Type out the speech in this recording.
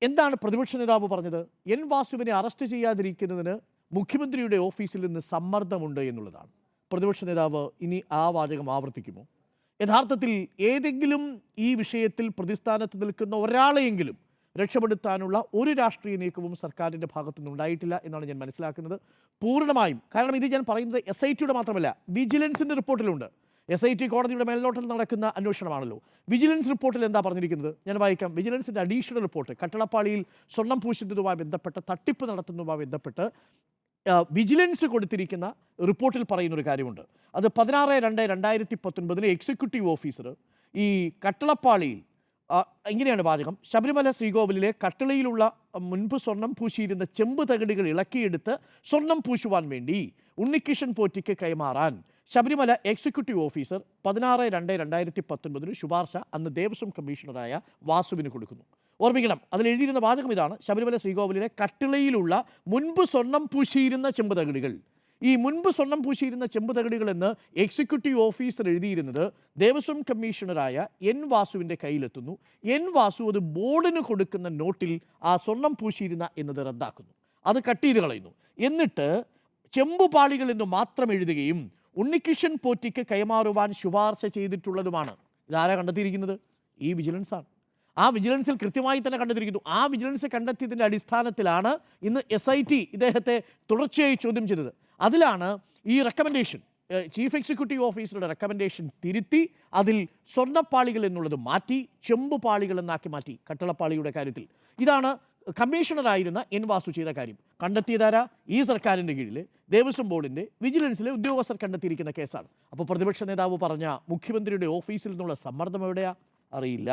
എന്താണ് പ്രതിപക്ഷ നേതാവ് പറഞ്ഞത്? എൻ വാസുവിനെ അറസ്റ്റ് ചെയ്യാതിരിക്കുന്നതിന് മുഖ്യമന്ത്രിയുടെ ഓഫീസിൽ നിന്ന് സമ്മർദ്ദമുണ്ട് എന്നുള്ളതാണ്. പ്രതിപക്ഷ നേതാവ് ഇനി ആ വാചകം ആവർത്തിക്കുമോ? യഥാർത്ഥത്തിൽ ഏതെങ്കിലും ഈ വിഷയത്തിൽ പ്രതിസ്ഥാനത്ത് നിൽക്കുന്ന ഒരാളെയെങ്കിലും രക്ഷപ്പെടുത്താനുള്ള ഒരു രാഷ്ട്രീയ നീക്കവും സർക്കാരിൻ്റെ ഭാഗത്തുനിന്ന് ഉണ്ടായിട്ടില്ല എന്നാണ് ഞാൻ മനസ്സിലാക്കുന്നത്. പൂർണ്ണമായും. കാരണം ഇത് ഞാൻ പറയുന്നത് SITയുടെ മാത്രമല്ല, വിജിലൻസിൻ്റെ റിപ്പോർട്ടിലുണ്ട്. SIT കോടതിയുടെ മേൽനോട്ടത്തിൽ നടക്കുന്ന അന്വേഷണമാണല്ലോ. വിജിലൻസ് റിപ്പോർട്ടിൽ എന്താ പറഞ്ഞിരിക്കുന്നത്? ഞാൻ വായിക്കാം. വിജിലൻസിൻ്റെ അഡീഷണൽ റിപ്പോർട്ട് കട്ടളപ്പാളിയിൽ സ്വർണം പൂശുന്നതുമായി ബന്ധപ്പെട്ട്, തട്ടിപ്പ് നടത്തുന്നതുമായി ബന്ധപ്പെട്ട് വിജിലൻസ് കൊടുത്തിരിക്കുന്ന റിപ്പോർട്ടിൽ പറയുന്നൊരു കാര്യമുണ്ട്. അത് 16/2/2019 എക്സിക്യൂട്ടീവ് ഓഫീസർ ഈ കട്ടളപ്പാളിയിൽ ഇങ്ങനെയാണ് വാചകം: ശബരിമല ശ്രീകോവിലിലെ കട്ടളയിലുള്ള മുൻപ് സ്വർണം പൂശിയിരുന്ന ചെമ്പ് തകിടുകൾ ഇളക്കിയെടുത്ത് സ്വർണം പൂശുവാൻ വേണ്ടി ഉണ്ണികൃഷ്ണൻ പോറ്റിക്ക് കൈമാറാൻ ശബരിമല എക്സിക്യൂട്ടീവ് ഓഫീസർ 16/2/2019 ശുപാർശ അന്ന് ദേവസ്വം കമ്മീഷണറായ വാസുവിന് കൊടുക്കുന്നു. ഓർമ്മിക്കണം, അതിൽ എഴുതിയിരുന്ന വാചകം ഇതാണ്: ശബരിമല ശ്രീകോവിലിലെ കട്ടിളയിലുള്ള മുൻപ് സ്വർണം പൂശിയിരുന്ന ചെമ്പ് തകിടുകൾ. ഈ മുൻപ് സ്വർണം പൂശിയിരുന്ന ചെമ്പ് തകിടുകൾ എന്ന് എക്സിക്യൂട്ടീവ് ഓഫീസർ എഴുതിയിരുന്നത് ദേവസ്വം കമ്മീഷണറായ എൻ വാസുവിൻ്റെ കയ്യിലെത്തുന്നു. എൻ വാസു അത് ബോർഡിന് കൊടുക്കുന്ന നോട്ടിൽ ആ സ്വർണം പൂശിയിരുന്ന എന്നത് റദ്ദാക്കുന്നു, അത് കട്ട് ചെയ്ത് കളയുന്നു. എന്നിട്ട് ചെമ്പുപാളികൾ എന്ന് മാത്രം എഴുതുകയും ഉണ്ണികൃഷ്ണൻ പോറ്റിക്ക് കൈമാറുവാൻ ശുപാർശ ചെയ്തിട്ടുള്ളതുമാണ്. ഇതാരാ കണ്ടെത്തിയിരിക്കുന്നത്? ഈ വിജിലൻസാണ്. ആ വിജിലൻസിൽ കൃത്യമായി തന്നെ കണ്ടെത്തിയിരിക്കുന്നു. ആ വിജിലൻസ് കണ്ടെത്തിയതിൻ്റെ അടിസ്ഥാനത്തിലാണ് ഇന്ന് SIT ഇദ്ദേഹത്തെ തുടർച്ചയായി ചോദ്യം ചെയ്തത്. അതിലാണ് ഈ റെക്കമെൻഡേഷൻ, ചീഫ് എക്സിക്യൂട്ടീവ് ഓഫീസറുടെ റെക്കമെൻഡേഷൻ തിരുത്തി അതിൽ സ്വർണ്ണപ്പാളികൾ എന്നുള്ളത് മാറ്റി ചെമ്പുപാളികൾ എന്നാക്കി മാറ്റി കട്ടളപ്പാളിയുടെ കാര്യത്തിൽ. ഇതാണ് കമ്മീഷണറായിരുന്ന എൻ വാസു ചെയ്ത കാര്യം. കണ്ടെത്തിയതാരാ? ഈ സർക്കാരിൻ്റെ കീഴിൽ ദേവസ്വം ബോർഡിൻ്റെ വിജിലൻസിലെ ഉദ്യോഗസ്ഥർ കണ്ടെത്തിയിരിക്കുന്ന കേസാണ്. അപ്പോൾ പ്രതിപക്ഷ നേതാവ് പറഞ്ഞ മുഖ്യമന്ത്രിയുടെ ഓഫീസിൽ നിന്നുള്ള സമ്മർദ്ദം എവിടെയാ? അറിയില്ല.